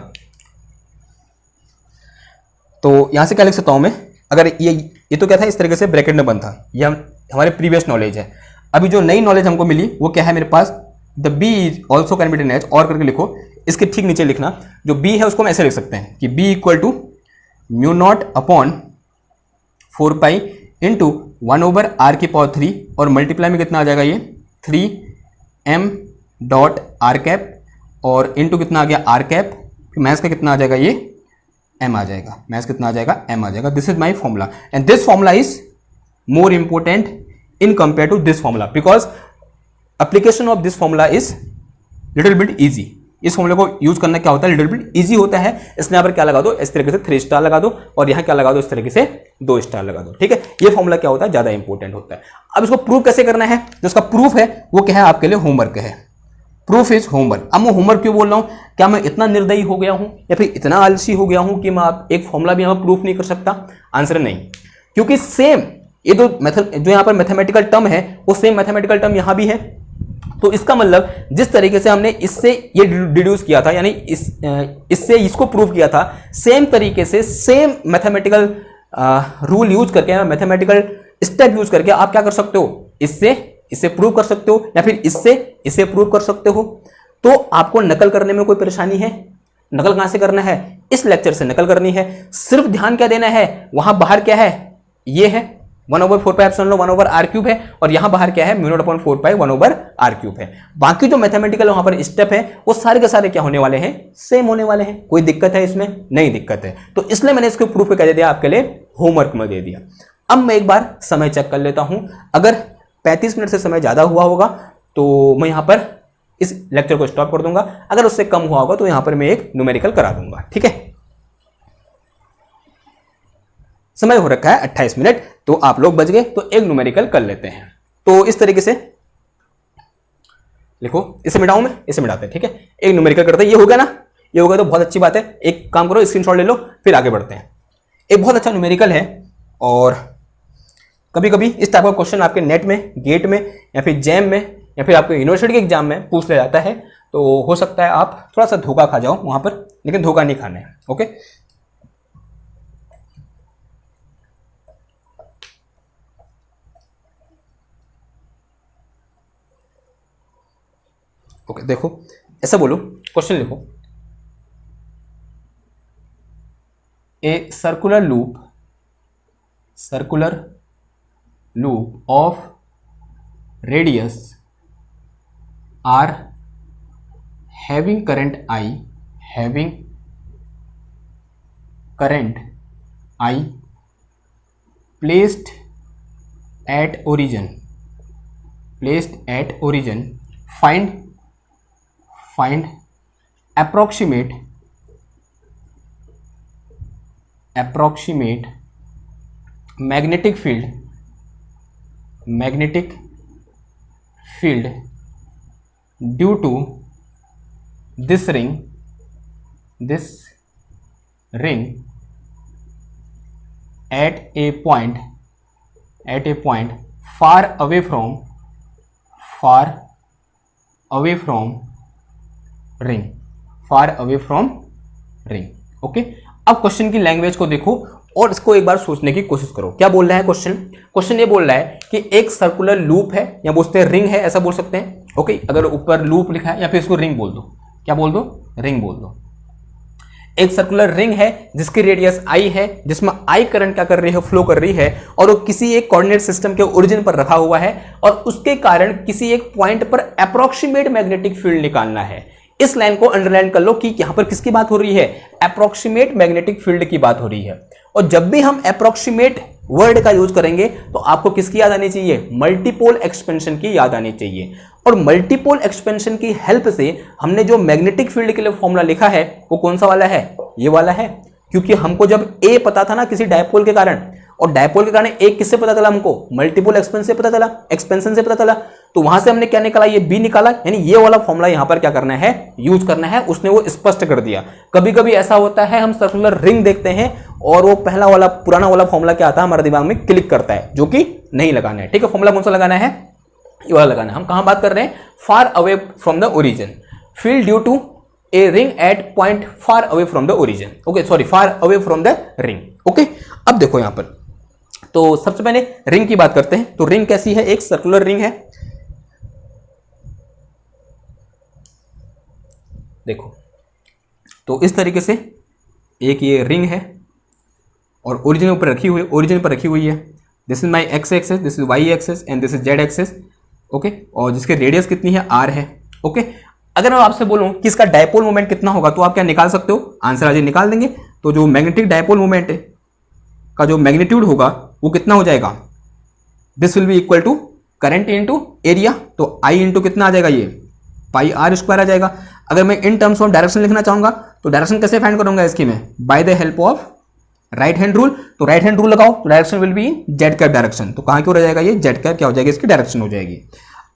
तो यहां से क्या लिख सकता हूं मैं, अगर ये तो क्या था, इस तरीके से ब्रैकेट में बंद था, ये हमारे प्रीवियस नॉलेज है। अभी जो नई नॉलेज हमको मिली वो क्या है मेरे पास, the b is also can be written as, और करके लिखो, इसके ठीक नीचे लिखना, जो b है उसको हम ऐसे लिख सकते हैं कि b equal to mu not upon 4 pi into 1/r³, और मल्टीप्लाई में कितना आ जाएगा, ये 3m डॉट आर कैप और इनटू कितना आ गया आर कैप, फिर मैथ्स का कितना आ जाएगा ये एम आ जाएगा, मैथ्स कितना आ जाएगा एम आ जाएगा। This is my formula and this formula is more important in compare to this formula because application of this formula is little bit easy. इस फॉर्मूले को यूज करना क्या होता है, लिटिल बिट ईजी होता है। इसलिए यहाँ पर क्या लगा दो, इस तरीके से 3 स्टार लगा दो और यहाँ क्या लगा दो, इस तरीके से 2 स्टार लगा दो। ठीक है, ये फॉर्मूला क्या होता है, ज्यादा इंपॉर्टेंट होता है। अब इसको प्रूव कैसे करना है, जो इसका प्रूफ है वो क्या है, आपके लिए होमवर्क है। Proof is homework. अब मैं होमवर्क क्यों बोल रहा हूं, क्या मैं इतना निर्दयी हो गया हूं या फिर इतना आलसी हो गया हूं कि मैं आप एक फॉर्मूला भी यहां प्रूफ नहीं कर सकता? आंसर नहीं, क्योंकि सेम ये जो मेथड जो यहां पर मैथमेटिकल टर्म है वो सेम मैथमेटिकल टर्म यहां भी है। तो इसका मतलब जिस तरीके से हमने इससे ये डिड्यूस किया था, यानी इससे इसको प्रूव किया था, सेम तरीके से सेम मैथमेटिकल रूल यूज करके, मैथमेटिकल स्टेप यूज करके आप क्या कर सकते हो, इससे प्रूव कर सकते हो या फिर इससे प्रूव कर सकते हो। तो आपको नकल करने में कोई परेशानी है? नकल कहां से करना है, इस लेक्चर से नकल करनी है। सिर्फ ध्यान क्या देना है, वहां बाहर क्या है, ये है 1/4πε 1/r³ है और यहां बाहर क्या है, μ0/4π 1/r³ है। बाकी जो मैथमेटिकल वहां पर स्टेप है वो सारे के सारे क्या होने वाले हैं, सेम होने वाले हैं। कोई दिक्कत है इसमें? नहीं दिक्कत है। तो इसलिए मैंने इसको प्रूफ क्या दे दिया, आपके लिए होमवर्क में दे दिया। अब मैं एक बार समय चेक कर लेता हूं, अगर 35 मिनट से समय ज्यादा हुआ होगा तो मैं यहां पर इस लेक्चर को स्टॉप कर दूंगा, अगर उससे कम हुआ होगा तो यहां पर मैं एक न्यूमेरिकल करा दूंगा। ठीक है, समय हो रखा है 28 मिनट, तो आप लोग बच गए, तो एक न्यूमेरिकल कर लेते हैं। तो इस तरीके से लिखो, इसे मिटाऊं मैं, इसे मिटाते हैं। ठीक है, एक न्यूमेरिकल करते हैं। ये हो गया ना, ये हो गया तो बहुत अच्छी बात है। एक काम करो, स्क्रीनशॉट ले लो, फिर आगे बढ़ते हैं। एक बहुत अच्छा न्यूमेरिकल है और कभी कभी इस टाइप का क्वेश्चन आपके नेट में, गेट में या फिर जैम में या फिर आपके यूनिवर्सिटी के एग्जाम में पूछ लिया जाता है। तो हो सकता है आप थोड़ा सा धोखा खा जाओ वहां पर, लेकिन धोखा नहीं खाना है। ओके, ओके देखो, ऐसा बोलो, क्वेश्चन लिखो, a circular loop of radius r having current I placed at origin find approximate magnetic field due to this ring at a point far away from ring। Okay, अब क्वेश्चन की लैंग्वेज को देखो और इसको एक बार सोचने की कोशिश करो। क्या बोल रहा है क्वेश्चन ये बोल रहा है कि एक सर्कुलर लूप है, या बोलते हैं रिंग है, ऐसा बोल सकते हैं। ओके, अगर ऊपर लूप लिखा है या फिर इसको रिंग बोल दो, क्या बोल दो, रिंग बोल दो। एक सर्कुलर रिंग है जिसकी रेडियस I है, जिसमें I करंट क्या कर रही है, फ्लो कर रही है, और वो किसी एक कोऑर्डिनेट सिस्टम के ओरिजिन पर रखा हुआ है और उसके कारण किसी एक पॉइंट पर अप्रोक्सीमेट मैग्नेटिक फील्ड निकालना है। इस लाइन को अंडरलाइन कर लो कि यहां पर किसकी बात हो रही है, अप्रोक्सीमेट मैग्नेटिक फील्ड की बात हो रही है। और जब भी हम अप्रोक्सीमेट वर्ड का यूज करेंगे तो आपको किसकी याद आनी चाहिए, मल्टीपोल एक्सपेंशन की याद आनी चाहिए। और मल्टीपोल एक्सपेंशन की हेल्प से हमने जो मैग्नेटिक फील्ड के लिए फॉर्मूला लिखा है वो कौन सा वाला है, ये वाला है। क्योंकि हमको जब ए पता था ना किसी डायपोल के कारण, और डायपोल के कारण ए किससे पता चला, हमको मल्टीपोल एक्सपेंशन से पता चला, तो वहां से हमने क्या निकाला, ये बी निकाला। यानी ये वाला फॉर्मूला यहां पर क्या करना है, यूज करना है। उसने वो स्पष्ट कर दिया। कभी कभी ऐसा होता है हम सर्कुलर रिंग देखते हैं और वो पहला वाला पुराना वाला फॉर्मूला क्या आता है हमारे दिमाग में क्लिक करता है, जो कि नहीं लगाना है। ठीक है, फॉर्मूला कौन सा लगाना है, ये वाला लगाना है। हम कहां बात कर रहे हैं, far away from the origin, field due to a ring at point far away from the origin. Okay sorry, far away from the ring. Okay, अब देखो यहां पर, तो सबसे पहले रिंग की बात करते हैं। तो रिंग कैसी है, एक सर्कुलर रिंग है। देखो, तो इस तरीके से एक ये रिंग है और ओरिजिन पर रखी हुई है। This is my x axis, this is y axis and this is z axis. Okay, और जिसके रेडियस कितनी है, आर है। ओके, अगर मैं आपसे बोलूं कि इसका डायपोल मोमेंट कितना होगा तो आप क्या निकाल सकते हो, आंसर आज निकाल देंगे। तो जो मैग्नेटिक डायपोल मोमेंट का जो मैग्नीट्यूड होगा वो कितना हो जाएगा, this will be equal to current into area, तो आई इंटू कितना आ जाएगा, ये पाई आर स्क्वायर आ जाएगा। अगर मैं इन टर्म्स ऑफ डायरेक्शन लिखना चाहूंगा तो डायरेक्शन कैसे फाइंड करूंगा इसकी मैं, by the help of right hand rule. तो राइट हैंड रूल लगाओ तो direction will be in Z cap direction, तो कहां की ओर जाएगा ये, जेड कैप क्या हो जाएगी, इसकी डायरेक्शन हो जाएगी।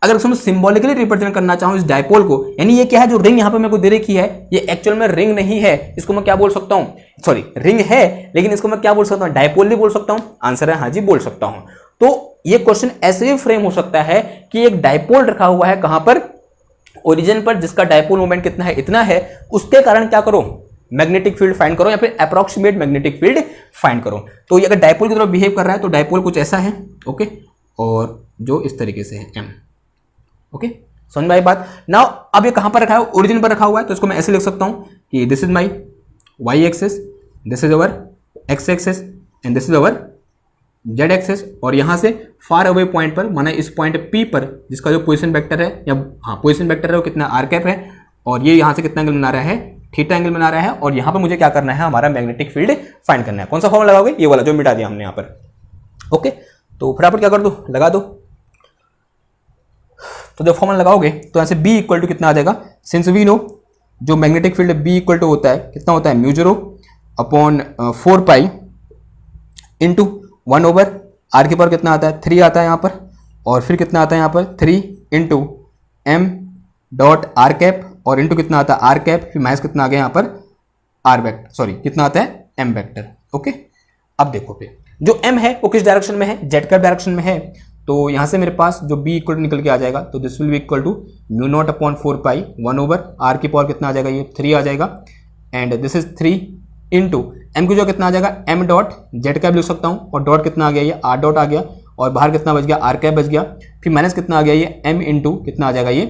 अगर उसमें सिंबॉलिकली रिप्रेजेंट करना चाहूं इस डायपोल को, यानी ये क्या है, जो रिंग यहां पे मेरे को दे रखी है ये एक्चुअल में रिंग नहीं है, इसको मैं क्या बोल सकता हूं, सॉरी रिंग है लेकिन इसको मैं क्या बोल सकता हूं, डायपोल नहीं बोल सकता हूं, आंसर है हाँ जी बोल सकता हूं। तो ये क्वेश्चन ऐसे भी फ्रेम हो सकता है कि एक डायपोल रखा हुआ है कहां पर, ओरिजिन पर, जिसका डायपोल मोमेंट कितना है, इतना है, उसके कारण क्या करो, मैग्नेटिक फील्ड फाइंड करो या फिर अप्रोक्सीमेट मैग्नेटिक फील्ड फाइंड करो। तो ये अगर डायपोल की तरह बिहेव कर रहा है तो डायपोल कुछ ऐसा है, ओके, और जो इस तरीके से है एम, ओके, समझ में आई बात। नाउ अब ये कहां पर रखा है, ओरिजिन पर रखा हुआ है, तो इसको मैं ऐसे लिख सकता हूं कि this is my y axis, this is our x axis and this is our z axis, और यहां से फार अवे पॉइंट पर, माना इस पॉइंट पी पर जिसका जो पोजीशन वेक्टर है, या हाँ पोजीशन वेक्टर है वो कितना आर कैप है, और ये यहां से कितना एंगल बना रहा है, थीटा एंगल बना रहा है, और यहां पर मुझे क्या करना है, हमारा मैग्नेटिक फील्ड फाइंड करना है। कौन सा फॉर्मूला लगाओगे, ये वाला जो मिटा दिया हमने यहां पर, ओके। तो फटाफट क्या कर दो, लगा दो। तो जब फॉर्मूला लगाओगे तो यहां से B इक्वल टू कितना आ जाएगा, सिंस वी नो जो magnetic field B equal to होता है कितना होता है, mu 0 upon 4 pi into 1 over r के पावर कितना आता है, 3 आता है यहाँ पर, और फिर कितना आता है यहाँ पर 3 into m dot r cap, और इंटू कितना आता है आर कैप, फिर माइनस कितना आ गया यहाँ पर आर वेक्टर, सॉरी कितना आता है एम वेक्टर, ओके। अब देखो फिर जो एम है वो किस डायरेक्शन में है, जेड कैप डायरेक्शन में है, तो यहाँ से मेरे पास जो B इक्वल निकल के आ जाएगा, तो this will be equal to mu not upon 4 pi 1 over r की पावर कितना आ जाएगा, ये 3 आ जाएगा, and this is 3 into M की जो कितना आ जाएगा एम डॉट जेड कैप लिख सकता हूँ, और डॉट कितना आ गया, ये आर डॉट आ गया, और बाहर कितना बच गया आर कैप बच गया, फिर माइनस कितना आ गया, ये एम इंटू कितना आ जाएगा, ये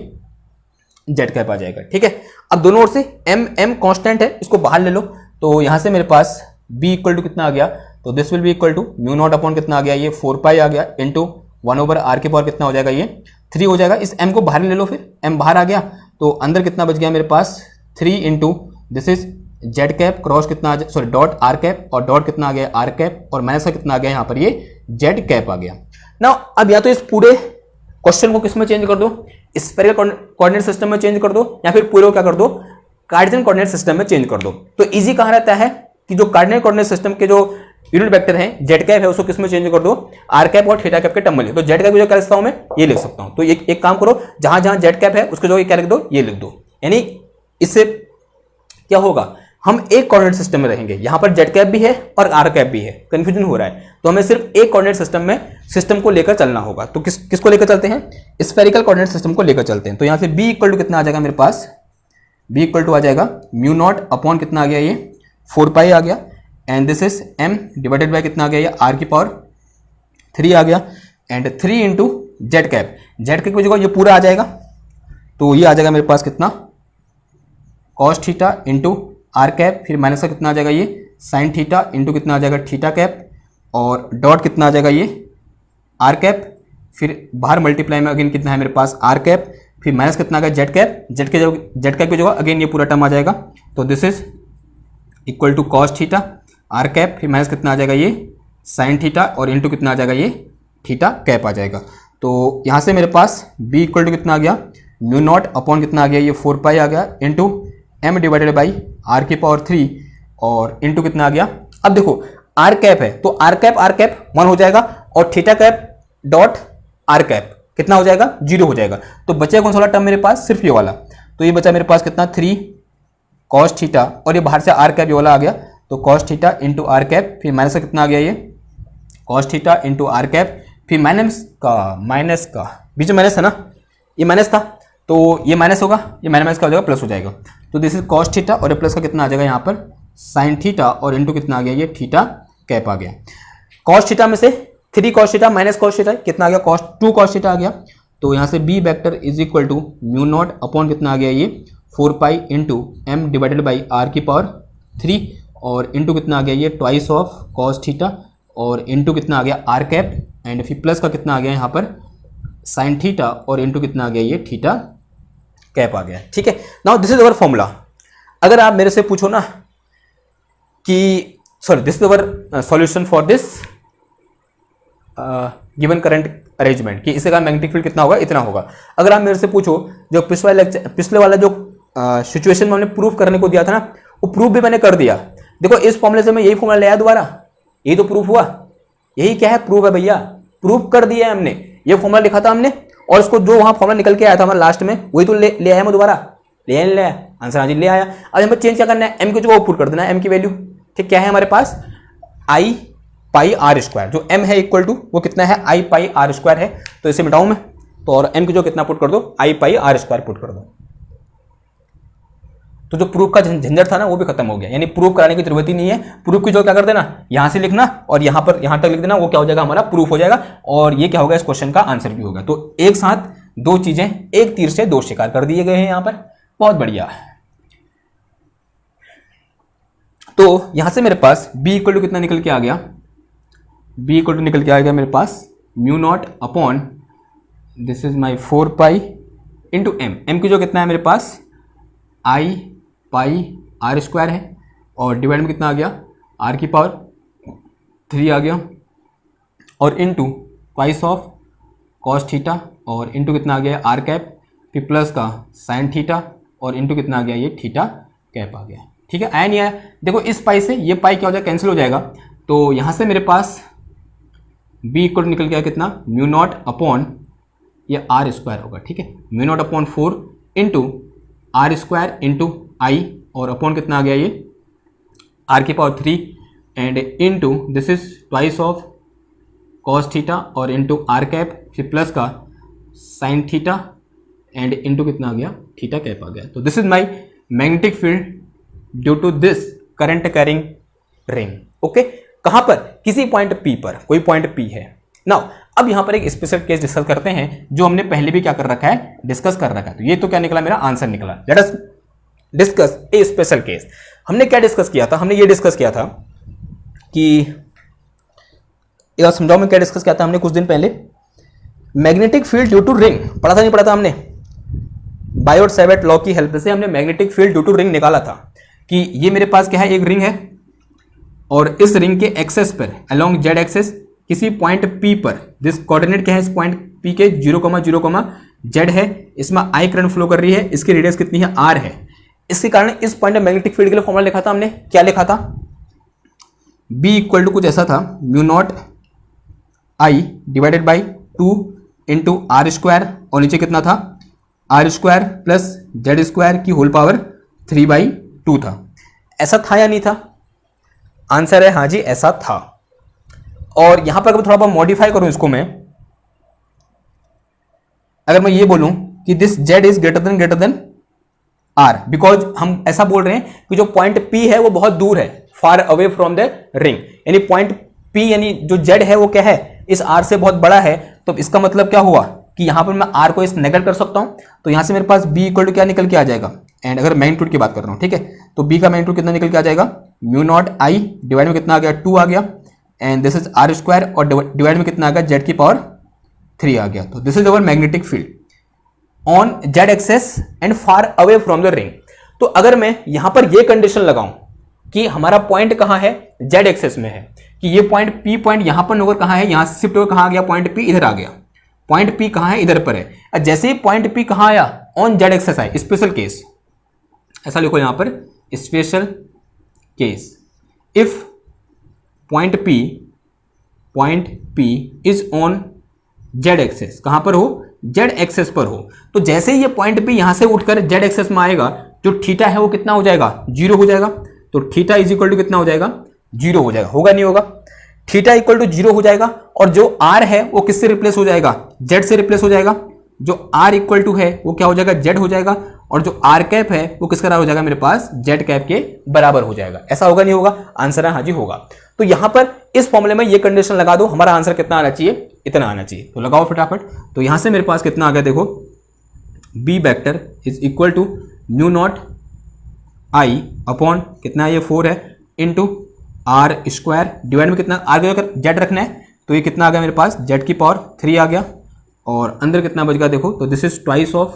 जेड कैप आ जाएगा, ठीक है। अब दोनों ओर से एम एम कॉन्स्टेंट है, इसको बाहर ले लो, तो यहाँ से मेरे पास B इक्वल टू कितना आ गया, तो this will be equal to mu not upon कितना आ गया, ये 4 पाई आ गया, इंटू 1 ओवर आर की पावर कितना हो जाएगा, ये 3 हो जाएगा। इस m को बाहर ले लो, फिर m बाहर आ गया, तो अंदर कितना बच गया मेरे पास 3 into this is Z cap cross कितना आ जाए, सॉरी डॉट आर कैप, और डॉट कितना आ गया आर कैप, और माइनस का कितना आ गया यहाँ पर, ये जेड कैप आ गया। ना अब या तो इस पूरे क्वेश्चन को किस में चेंज कर दो, स्फेरिकल कोऑर्डिनेट सिस्टम में चेंज कर दो, या फिर पूरे को क्या कर दो, कार्टेशियन कोऑर्डिनेट सिस्टम में चेंज कर दो। तो इजी कहां रहता है कि जो कार्टेशियन कोऑर्डिनेट सिस्टम के जो यूनिट वेक्टर है जेड कैप है उसको किस में चेंज कर दो, आर कैप और थीटा कैप के टर्म में लिख दो। जेड कैप जो क्या लिखता हूं मैं, ये लिख सकता हूं। तो एक काम करो, जहां जहां जेड कैप है उसको जो क्या लिख दो, ये लिख दो। यानी इससे क्या होगा, हम एक कोऑर्डिनेट सिस्टम में रहेंगे, यहां पर जेड कैप भी है और आर कैप भी है, कंफ्यूजन हो रहा है, तो हमें सिर्फ एक कोऑर्डिनेट सिस्टम में सिस्टम को लेकर चलना होगा। तो किसको लेकर चलते हैं, स्फेरिकल कोऑर्डिनेट सिस्टम को लेकर चलते हैं। तो यहां से B इक्वल टू कितना आ जाएगा मेरे पास, B इक्वल टू आ जाएगा म्यू नॉट अपॉन कितना आ गया, ये 4 पाई आ गया, and this is m divided by कितना आ गया, ये r की पावर 3 आ गया, and 3 into Z cap, z cap की जगह ये पूरा आ जाएगा, तो ये आ जाएगा मेरे पास कितना cos theta into are cap, फिर माइनस का कितना आ जाएगा, ये साइन थीटा इंटू कितना आ जाएगा थीटा कैप, और डॉट कितना आ जाएगा, ये आर कैप, फिर बाहर मल्टीप्लाई में अगेन कितना है मेरे पास आर कैप, फिर माइनस कितना आ गया जेड कैप, जेड कैप की जगह अगेन ये पूरा टर्म आ जाएगा, तो this is equal to cos theta r cap, फिर माइनस कितना आ जाएगा, ये साइन थीटा, और इंटू कितना आ जाएगा, ये थीटा कैप आ जाएगा। तो यहाँ से मेरे पास B इक्वल टू कितना आ गया, म्यू नॉट अपॉन कितना आ गया, ये 4 पाई आ गया, into m divided by r की पावर 3, और इंटू कितना आ गया। अब देखो आर कैप है तो आर कैप 1 हो जाएगा, और theta cap dot r cap कितना हो जाएगा, 0 हो जाएगा। तो बचेगा कौन सा वाला टर्म मेरे पास, सिर्फ ये वाला। तो ये बचा मेरे पास कितना 3 कॉस थीटा, और ये बाहर से आर कैप ये वाला आ गया, तो cos theta into are cap, फिर माइनस का कितना आ गया, ये cos theta into are cap, फिर माइनस का बीच में माइनस है ना, ये माइनस था तो ये माइनस होगा, ये माइनस का हो जाएगा प्लस हो जाएगा, तो दिस इज कॉस थीटा, और ये प्लस का कितना आ जाएगा यहाँ पर साइन थीटा, और इंटू कितना आ गया, ये थीटा कैप आ गया। कॉस थीटा में से 3 cos theta minus cos theta कितना आ गया, 2 कॉस थीटा आ गया। तो यहाँ से B vector is equal to mu not upon कितना आ गया, ये 4 pi into m divided by r की पावर 3, और इंटू कितना आ गया, ये ट्वाइस ऑफ कॉस थीटा, और इंटू कितना आ गया आर कैप, एंड फिर प्लस का कितना आ गया यहाँ पर साइन थीटा, और इंटू कितना आ गया, ये थीटा कैप आ गया, ठीक है। Now this is our formula. अगर आप मेरे से पूछो ना कि sorry this is our solution for this given current arrangement कि इससे का मैग्नेटिक फील्ड कितना होगा, इतना होगा। अगर आप मेरे से पूछो जो पिछले वाला जो सिचुएशन में हमने प्रूफ करने को दिया था ना, वो प्रूफ भी मैंने कर दिया। देखो इस फॉर्मूले से मैं यही फॉर्मूला ले आया दोबारा, यही तो प्रूफ हुआ, यही क्या है, प्रूफ है भैया, प्रूफ कर दिया है हमने। ये फॉर्मूला लिखा था हमने और उसको जो वहां फॉर्मूला निकल के आया था हमारा लास्ट में, वही तो ले आया मैं दोबारा, ले आया आंसर, हाँ जी ले आया। अब हमें चेंज क्या करना है, एम की जगह पुट कर देना है, एम की वैल्यू, ठीक, क्या है हमारे पास आई पाई आर स्क्वायर, जो m है इक्वल टू वो कितना है आई पाई आर स्क्वायर है, तो इसे मिटाऊं मैं तो, और m की जो कितना पुट कर दो आई पाई आर स्क्वायर पुट कर दो, तो जो प्रूफ का झंझट था ना वो भी खत्म हो गया, यानी प्रूफ कराने की जरूरत ही नहीं है। प्रूफ की जो क्या कर देना, यहां से लिखना और यहां पर यहां तक लिख देना, वो क्या हो जाएगा हमारा प्रूफ हो जाएगा, और ये क्या होगा इस क्वेश्चन का आंसर भी होगा। तो एक साथ दो चीजें, एक तीर से दो शिकार कर दिए गए हैं यहां पर, बहुत बढ़िया। तो यहां से मेरे पास b इक्वल टू कितना निकल के आ गया, b इक्वल टू निकल के आ गया मेरे पास mu not upon this is my 4 pi into M की जो कितना है मेरे पास आई पाई आर स्क्वायर है, और डिवाइड में कितना आ गया r की पावर 3 आ गया, और into twice of cos theta, और इंटू कितना आ गया आर कैप, फिर प्लस का साइन थीटा, और इंटू कितना आ गया ये थीटा कैप आ गया, ठीक है। आया नहीं आया, देखो इस पाई से ये पाई क्या हो जाएगा, कैंसिल हो जाएगा, तो यहाँ से मेरे पास b इक्वल निकल गया कितना म्यू नॉट अपॉन ये आर स्क्वायर होगा, ठीक है, mu not upon 4 into are square into I, और अपॉन कितना आ गया ये आर की power 3 and into this is twice of cos theta, और इंटू आर कैप, फिर प्लस का साइन थीटा, एंड इंटू कितना आ गया थीटा कैप आ गया। तो this is my magnetic field due to this current carrying ring, okay. कहां पर, किसी पॉइंट P पर, कोई पॉइंट P है। नाउ अब यहां पर एक स्पेशल केस डिस्कस करते हैं जो हमने पहले भी क्या कर रखा है, डिस्कस कर रखा है। तो ये तो क्या निकला, मेरा आंसर निकला। लेट अस डिस्कस ए स्पेशल केस। हमने क्या डिस्कस किया था, हमने ये डिस्कस किया था कि समझाओ मैं क्या डिस्कस किया था हमने कुछ दिन पहले, magnetic field due to ring, पढ़ा था नहीं पढ़ा था हमने, बायोट-सैवर्ट लॉ की हेल्प से हमने magnetic field due to ring निकाला था कि ये मेरे पास क्या है, एक रिंग है, और इस रिंग के एक्सेस पर अलोंग जेड एक्सेस किसी पॉइंट P पर, दिस कोऑर्डिनेट क्या है इस पॉइंट P के 0,0, जेड है, इसमें I करंट फ्लो कर रही है, इसकी रेडियस कितनी है R है। इसके कारण इस पॉइंट में मैग्नेटिक फील्ड के लिए फॉर्मूला लिखा था हमने, क्या लिखा था, B इक्वल टू कुछ ऐसा था, mu not I divided by 2 into are square, और नीचे कितना था r square plus z square की होल पावर 3/2 था। ऐसा था या नहीं था, आंसर है हाँ जी ऐसा था। और यहां पर अगर थोड़ा बहुत मॉडिफाई करूं इसको मैं, अगर मैं ये बोलूं कि this z is greater than r, because हम ऐसा बोल रहे हैं कि जो पॉइंट P है वो बहुत दूर है, फार अवे फ्रॉम द रिंग, यानी पॉइंट P यानी जो जेड है वो क्या है इस R से बहुत बड़ा है। तो इसका मतलब क्या हुआ कि यहां पर मैं R को इस नेगेट कर सकता हूं, तो यहां से मेरे पास B इक्वल टू क्या निकल के आ जाएगा, एंड अगर मैग्नीट्यूड की बात कर रहा हूं, ठीक है, तो B का मैग्नीट्यूड कितना निकल के आ जाएगा, म्यू नॉट I डिवाइड में कितना आ गया 2 आ गया, and this is r square, और डिवाइड में कितना आ गया जेड की पावर 3 आ गया। तो this is our magnetic field on z axis and far away from the ring. तो अगर मैं यहां पर ये कंडीशन लगाऊं कि हमारा पॉइंट कहां है, जेड एक्सेस में है, कि ये पॉइंट P पॉइंट यहां पर होकर कहां है, यहां से शिफ्ट होकर कहां आ गया, पॉइंट P इधर आ गया, पॉइंट P कहां है इधर पर है। जैसे ही पॉइंट P कहां आया, ऑन जेड एक्सेस आए, स्पेशल केस ऐसा लिखो यहां पर, special case, if point P is on z axis, कहां पर हो, जेड एक्सेस पर हो, तो जैसे ही ये पॉइंट P यहां से उठकर जेड एक्सेस में आएगा, जो थीटा है वो कितना हो जाएगा, 0 हो जाएगा। तो थीटा इज इक्वल टू कितना हो जाएगा, 0 हो जाएगा, होगा नहीं होगा, थीटा इक्वल टू 0 हो जाएगा, और जो R है वो किससे रिप्लेस हो जाएगा, जेड से रिप्लेस हो जाएगा, जो R इक्वल टू है वो क्या हो जाएगा, जेड हो जाएगा, और जो R कैप है वो किसका बराबर हो जाएगा, मेरे पास जेड कैप के बराबर हो जाएगा। ऐसा होगा नहीं होगा, आंसर है हाँ जी होगा। तो यहां पर इस फॉर्मूले में ये कंडीशन लगा दो, हमारा आंसर कितना आना चाहिए, इतना आना चाहिए। तो लगाओ फटाफट। तो यहां से मेरे पास कितना आ गया, देखो B vector is equal to mu not I upon कितना, ये 4 है, इंटू आर स्क्वायर डिवाइड में कितना, आगे अगर जेड रखना है तो ये कितना आ गया मेरे पास, जेड की पावर 3 आ गया, और अंदर कितना बच गया देखो, तो this is twice of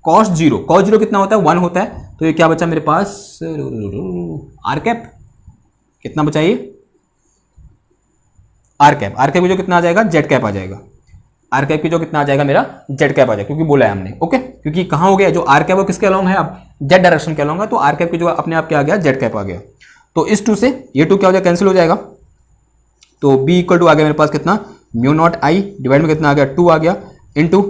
cos zero कितना होता है 1 होता है, तो ये क्या बचा मेरे पास आर कैप, कितना बचा ये आर कैप की जो कितना आ जाएगा जेड कैप आ जाएगा, आर कैप की जो कितना आ जाएगा मेरा जेड कैप आ जाएगा, क्योंकि बोला है हमने ओके, क्योंकि कहाँ हो गया जो आर कैप वो किसके अलोंग है अब जेड डायरेक्शन के अलोंग है, तो आर कैप की जो अपने आप क्या आ गया जेड कैप आ गया। तो इस 2 से ये 2 क्या हो जाएगा कैंसिल हो जाएगा, तो b इक्वल टू आ गया मेरे पास कितना म्यू नॉट आई डिवाइड में कितना आ गया 2 आ गया इंटू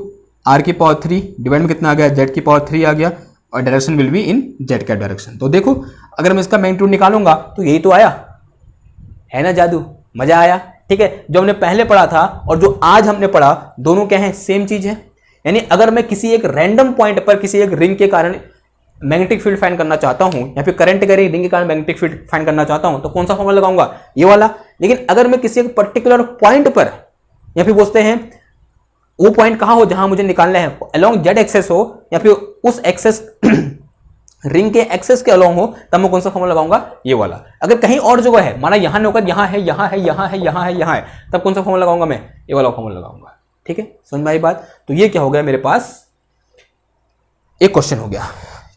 आर की पावर 3 डिवाइड में कितना आ गया जेड की पावर 3 आ गया, और direction will be in Z cap direction. तो देखो अगर मैं इसका मैग्नीट्यूड निकालूंगा तो यही तो आया है ना जादू, मजा आया। ठीक है, जो हमने पहले पढ़ा था और जो आज हमने पढ़ा दोनों क्या है सेम चीज है। यानी अगर मैं किसी एक रैंडम पॉइंट पर किसी एक रिंग के कारण मैग्नेटिक फील्ड फाइंड करना चाहता हूं या फिर करंट कैरिंग रिंग के कारण मैग्नेटिक फील्ड फाइंड करना चाहता हूं तो कौन सा फॉर्मूला लगाऊंगा ये वाला। लेकिन अगर मैं किसी एक पर्टिकुलर पॉइंट पर या फिर बोलते हैं वो पॉइंट कहां हो जहां मुझे निकालना है अलोंग जेड एक्सेस हो या फिर उस एक्सेस रिंग के एक्सेस के अलोंग हो, तब मैं कौन सा फॉर्मूला लगाऊंगा ये वाला। अगर कहीं और जगह है माना यहां नौकर यहां है यहां है यहां है यहां है यहां है, तब कौन सा फॉर्मूला लगाऊंगा मैं ये वाला फॉर्मूला लगाऊंगा। ठीक है, समझ में आई बात। तो ये क्या हो गया मेरे पास एक क्वेश्चन हो गया।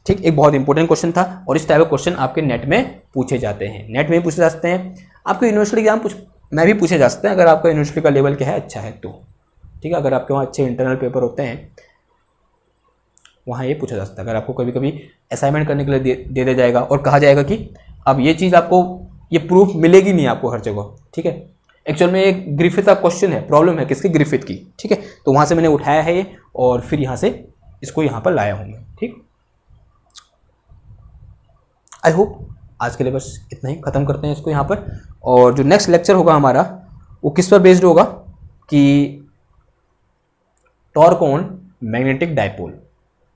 ठीक, एक बहुत इंपॉर्टेंट क्वेश्चन था और इस टाइप का क्वेश्चन आपके नेट में पूछे जाते हैं, नेट में पूछे जाते हैं, आपके यूनिवर्सिटी एग्जाम में भी पूछे जा सकते हैं अगर आपका यूनिवर्सिटी का लेवल क्या है अच्छा है तो। ठीक है, अगर आपके वहाँ अच्छे इंटरनल पेपर होते हैं वहाँ ये पूछा जा सकता है। अगर आपको कभी कभी असाइनमेंट करने के लिए दे दिया जाएगा और कहा जाएगा कि अब ये चीज़ आपको ये प्रूफ मिलेगी नहीं आपको हर जगह। ठीक है, एक्चुअल में एक ग्रिफिथ का क्वेश्चन है, प्रॉब्लम है किसकी ग्रिफिथ की। ठीक है, तो वहाँ से मैंने उठाया है ये और फिर यहाँ से इसको यहाँ पर लाया हूँ मैं। ठीक, आई होप आज के लिए बस इतना ही, ख़त्म करते हैं इसको यहाँ पर। और जो नेक्स्ट लेक्चर होगा हमारा वो किस पर बेस्ड होगा कि टॉर्क ऑन मैग्नेटिक डायपोल।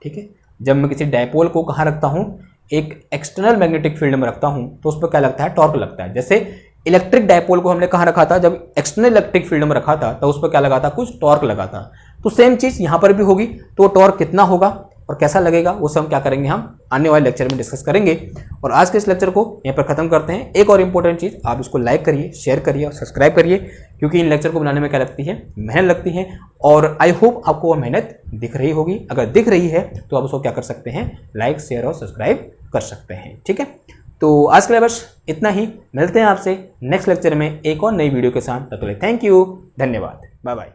ठीक है, जब मैं किसी डायपोल को कहाँ रखता हूँ एक एक्सटर्नल मैग्नेटिक फील्ड में रखता हूँ तो उस पर क्या लगता है टॉर्क लगता है। जैसे इलेक्ट्रिक डायपोल को हमने कहाँ रखा था जब एक्सटर्नल इलेक्ट्रिक फील्ड में रखा था तो उस पर क्या लगा था कुछ टॉर्क लगा था। तो सेम चीज़ यहाँ पर भी होगी, तो टॉर्क कितना होगा और कैसा लगेगा वो सब क्या करेंगे हम आने वाले लेक्चर में डिस्कस करेंगे। और आज के इस लेक्चर को यहाँ पर खत्म करते हैं। एक और इम्पोर्टेंट चीज़, आप इसको लाइक करिए, शेयर करिए और सब्सक्राइब करिए, क्योंकि इन लेक्चर को बनाने में क्या लगती है मेहनत लगती है और आई होप आपको वो मेहनत दिख रही होगी। अगर दिख रही है तो आप उसको क्या कर सकते हैं लाइक शेयर और सब्सक्राइब कर सकते हैं। ठीक है, तो आज के लिए बस इतना ही, मिलते हैं आपसे नेक्स्ट लेक्चर में एक और नई वीडियो के साथ। तब तक थैंक यू, धन्यवाद, बाय बाय।